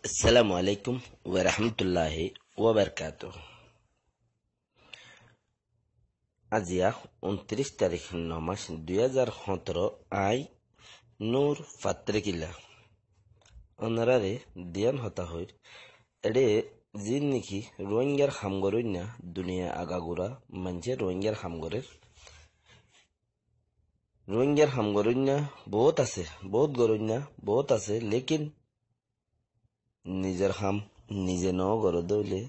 Assalamualaikum warahmatullahi wabarakatuh. আজিয়া 29 তারিখ মাস 2017 I নূর ফাত্রিকিলা অনারারে দিয়ান হতা হইর এডে জিন নিকি রোহিঙ্গার হামগরইনা দুনিয়া আগাগুরা মানছে রোহিঙ্গার হামগরইনা বহুত আছে বহুত গরইনা বহুত আছে লেকিন নিজের হাম নিজে ন গড় দইলে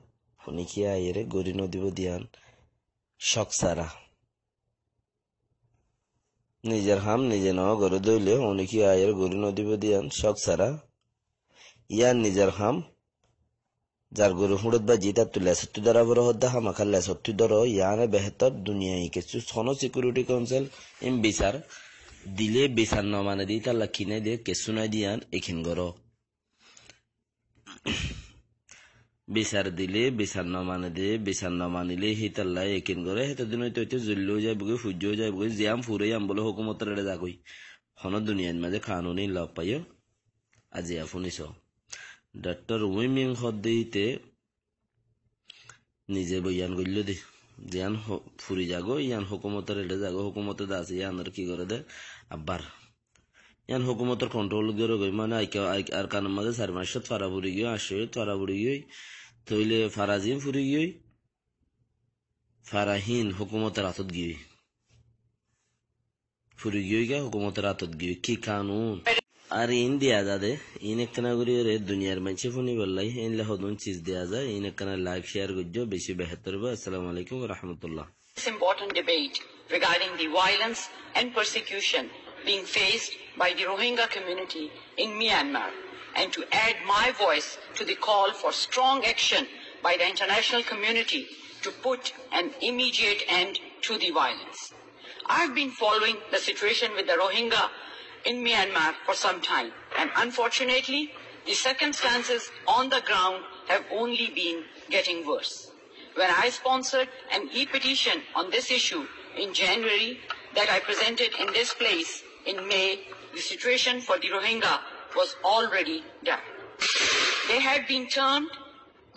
শুনিকি আইরে গড়ি নদিব দিয়ান শখ সারা নিজের হাম নিজে ন গড় দইলে শুনিকি আইরে গড়ি নদিব দিয়ান শখ সারা ইয়ার নিজের হাম যার গরু হুড়ত বা জিতা তুলে সত্যি ধরা বড় হদ্দা হামা খাল্লা সত্যি ধর ইয়ানে বেহতর দুনিয়া কিছু সন সিকিউরিটি কাউন্সিল ইম বিচার দিলে বিচার ন মানে দি তাল্লা কিনে দিয়ে কেসু নাই দিয়ান এখিন গড় বিচার দিলে বিচার ন মানে দিয়ে বিচার ন মানিলে হি তাল্লা একিন করে হেতে দিন হইতে হইতে জুল্লেও যাইব গই ফুজ্জও যাইব গই জিয়াম ফুরে আম বলে হুকুমতের এড়ে যাগই হন দুনিয়ার মাঝে কানুনি লাভ পাইও আজি শুনিছ ডক্টর উইমিং হদ্দিতে নিজে বইয়ান গইল দে জিয়ান ফুরি যাগো ইয়ান হুকুমতের এড়ে যাগো হুকুমতে দাস ইয়ানের কি করে দে আব্বার ইয়ান হুকুমতের কন্ট্রোল করে গই মানে আর কানের মাঝে 4 মাস ফারা ফুরি গিয়ে আসে ফারা ফুরি গিয়ে তইলে ফারাজিম ফুরি গিয়ে ফারাহীন হুকুমতের হাতত গিয়ে ফুরি গিয়ে গিয়া হুকুমতের হাতত গিয়ে কি কানুন আর ইন দিয়া যাদে ইন একখানা করি রে দুনিয়ার মানুষে ফোনি বললাই ইনলে হদুন চিজ দেয়া যায় ইন একখানা লাইক শেয়ার করছো বেশি বেহতর হবে। আসসালামু আলাইকুম ওয়া রাহমাতুল্লাহ। This important debate regarding the violence and persecution being faced by the Rohingya community in Myanmar, and to add my voice to the call for strong action by the international community to put an immediate end to the violence. I've been following the situation with the Rohingya in Myanmar for some time, and unfortunately, the circumstances on the ground have only been getting worse. When I sponsored an e-petition on this issue in January that I presented in this place in May, the situation for the Rohingya was already done. They had been termed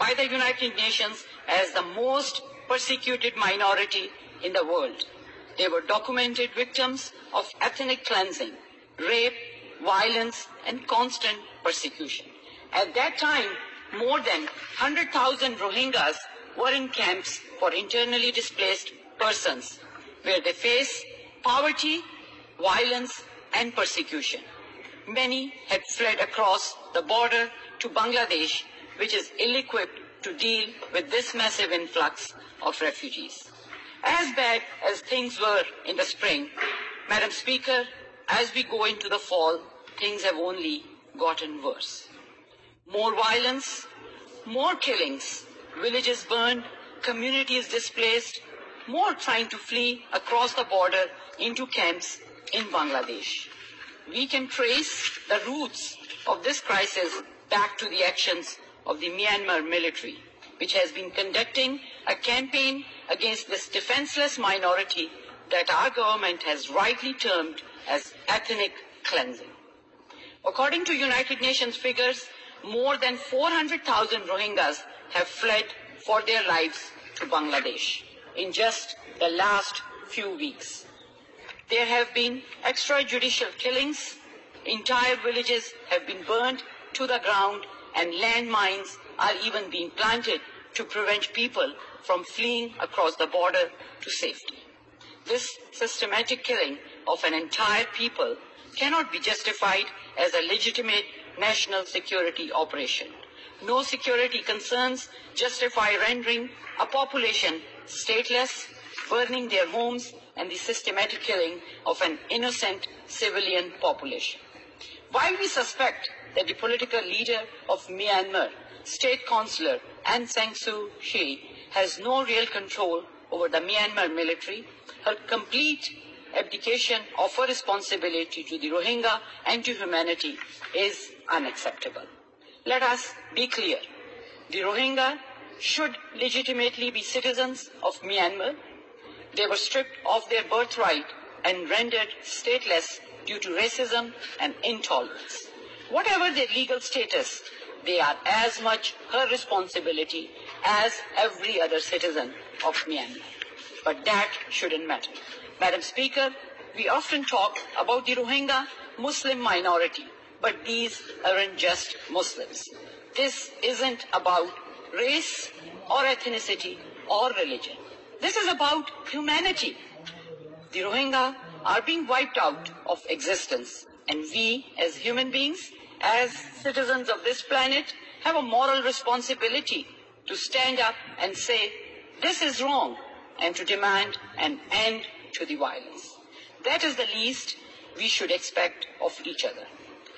by the United Nations as the most persecuted minority in the world. They were documented victims of ethnic cleansing, rape, violence, and constant persecution. At that time, more than 100,000 Rohingyas were in camps for internally displaced persons, where they face poverty, violence, and persecution. Many had fled across the border to Bangladesh, which is ill-equipped to deal with this massive influx of refugees. As bad as things were in the spring, Madam Speaker, as we go into the fall, things have only gotten worse. More violence, more killings, villages burned, communities displaced, more trying to flee across the border into camps in Bangladesh. We can trace the roots of this crisis back to the actions of the Myanmar military, which has been conducting a campaign against this defenseless minority that our government has rightly termed as ethnic cleansing. According to United Nations figures, more than 400,000 Rohingyas have fled for their lives to Bangladesh in just the last few weeks. There have been extrajudicial killings, entire villages have been burned to the ground, and landmines are even being planted to prevent people from fleeing across the border to safety. This systematic killing of an entire people cannot be justified as a legitimate national security operation. No security concerns justify rendering a population stateless, burning their homes, and the systematic killing of an innocent civilian population. While we suspect that the political leader of Myanmar, State Councillor Aung San Suu Kyi, has no real control over the Myanmar military, her complete abdication of her responsibility to the Rohingya and to humanity is unacceptable. Let us be clear. The Rohingya should legitimately be citizens of Myanmar. They were stripped of their birthright and rendered stateless due to racism and intolerance. Whatever their legal status, they are as much her responsibility as every other citizen of Myanmar. But that shouldn't matter. Madam Speaker, we often talk about the Rohingya Muslim minority, but these aren't just Muslims. This isn't about race or ethnicity or religion. This is about humanity. The Rohingya are being wiped out of existence, and we as human beings, as citizens of this planet, have a moral responsibility to stand up and say, this is wrong, and to demand an end to the violence. That is the least we should expect of each other.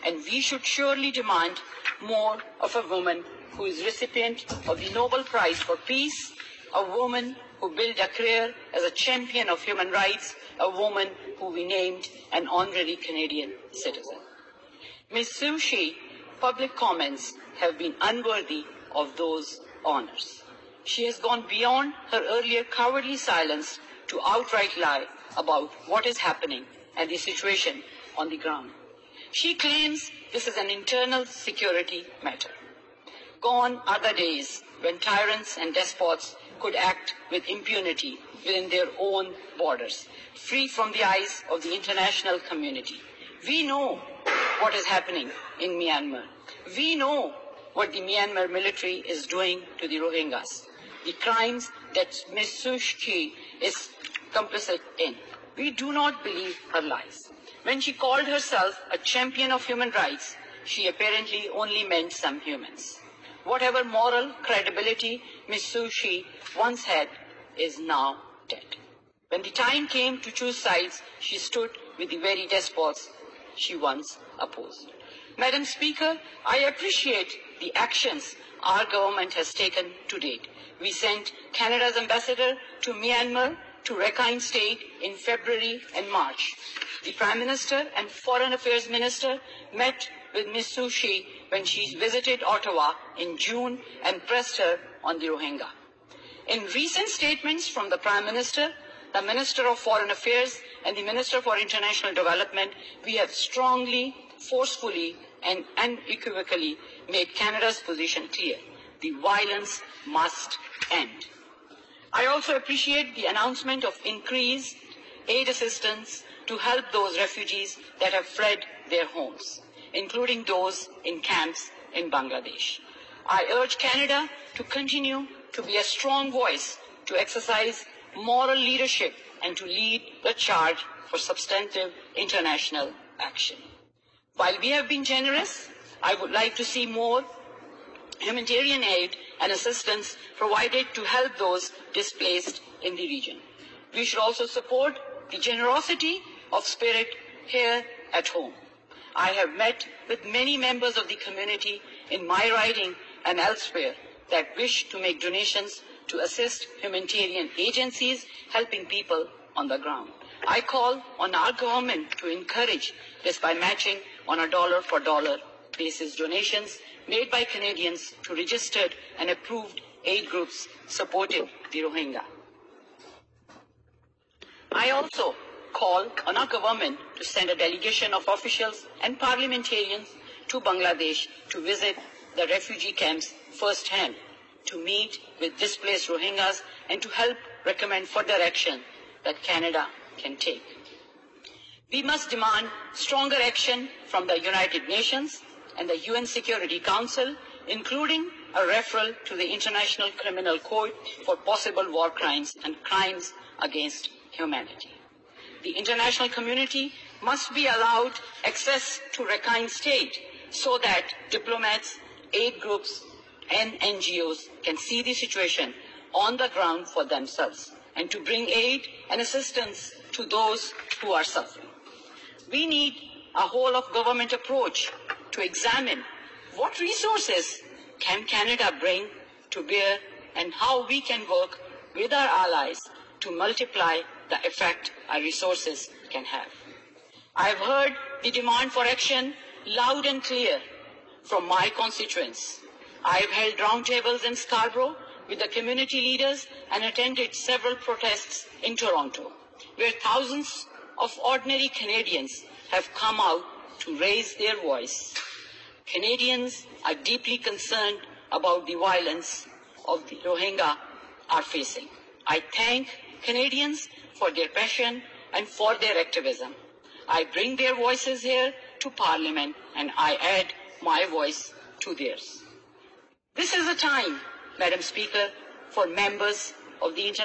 And we should surely demand more of a woman who is recipient of the Nobel Prize for Peace, a woman who built a career as a champion of human rights, a woman who we named an honorary Canadian citizen. Ms. Suu Kyi's public comments have been unworthy of those honors. She has gone beyond her earlier cowardly silence to outright lie about what is happening and the situation on the ground. She claims this is an internal security matter. Gone are the days when tyrants and despots could act with impunity within their own borders, free from the eyes of the international community. We know what is happening in Myanmar. We know what the Myanmar military is doing to the Rohingyas, the crimes that Ms. Suu Kyi is complicit in. We do not believe her lies. When she called herself a champion of human rights, she apparently only meant some humans. Whatever moral credibility Ms. Suu Kyi once had is now dead. When the time came to choose sides, she stood with the very despots she once opposed. Madam Speaker, I appreciate the actions our government has taken to date. We sent Canada's ambassador to Myanmar, to Rakhine State in February and March. The Prime Minister and Foreign Affairs Minister met with Ms. Suu Kyi when she visited Ottawa in June and pressed her on the Rohingya. In recent statements from the Prime Minister, the Minister of Foreign Affairs and the Minister for International Development, we have strongly, forcefully and unequivocally made Canada's position clear. The violence must end. I also appreciate the announcement of increased aid assistance to help those refugees that have fled their homes, including those in camps in Bangladesh. I urge Canada to continue to be a strong voice, to exercise moral leadership, and to lead the charge for substantive international action. While we have been generous, I would like to see more humanitarian aid and assistance provided to help those displaced in the region. We should also support the generosity of spirit here at home. I have met with many members of the community in my riding and elsewhere that wish to make donations to assist humanitarian agencies helping people on the ground. I call on our government to encourage this by matching on a dollar-for-dollar basis donations made by Canadians to registered and approved aid groups supporting the Rohingya. I also call on our government to send a delegation of officials and parliamentarians to Bangladesh to visit the refugee camps firsthand, to meet with displaced Rohingyas and to help recommend further action that Canada can take. We must demand stronger action from the United Nations and the UN Security Council, including a referral to the International Criminal Court for possible war crimes and crimes against humanity. The international community must be allowed access to Rakhine State so that diplomats, aid groups, and NGOs can see the situation on the ground for themselves and to bring aid and assistance to those who are suffering. We need a whole-of-government approach to examine what resources can Canada bring to bear and how we can work with our allies to multiply the effect our resources can have. I have heard the demand for action loud and clear from my constituents. I have held roundtables in Scarborough with the community leaders and attended several protests in Toronto, where thousands of ordinary Canadians have come out to raise their voice. Canadians are deeply concerned about the violence of the Rohingya are facing. I thank Canadians for their passion and for their activism. I bring their voices here to Parliament and I add my voice to theirs. This is a time, Madam Speaker, for members of the International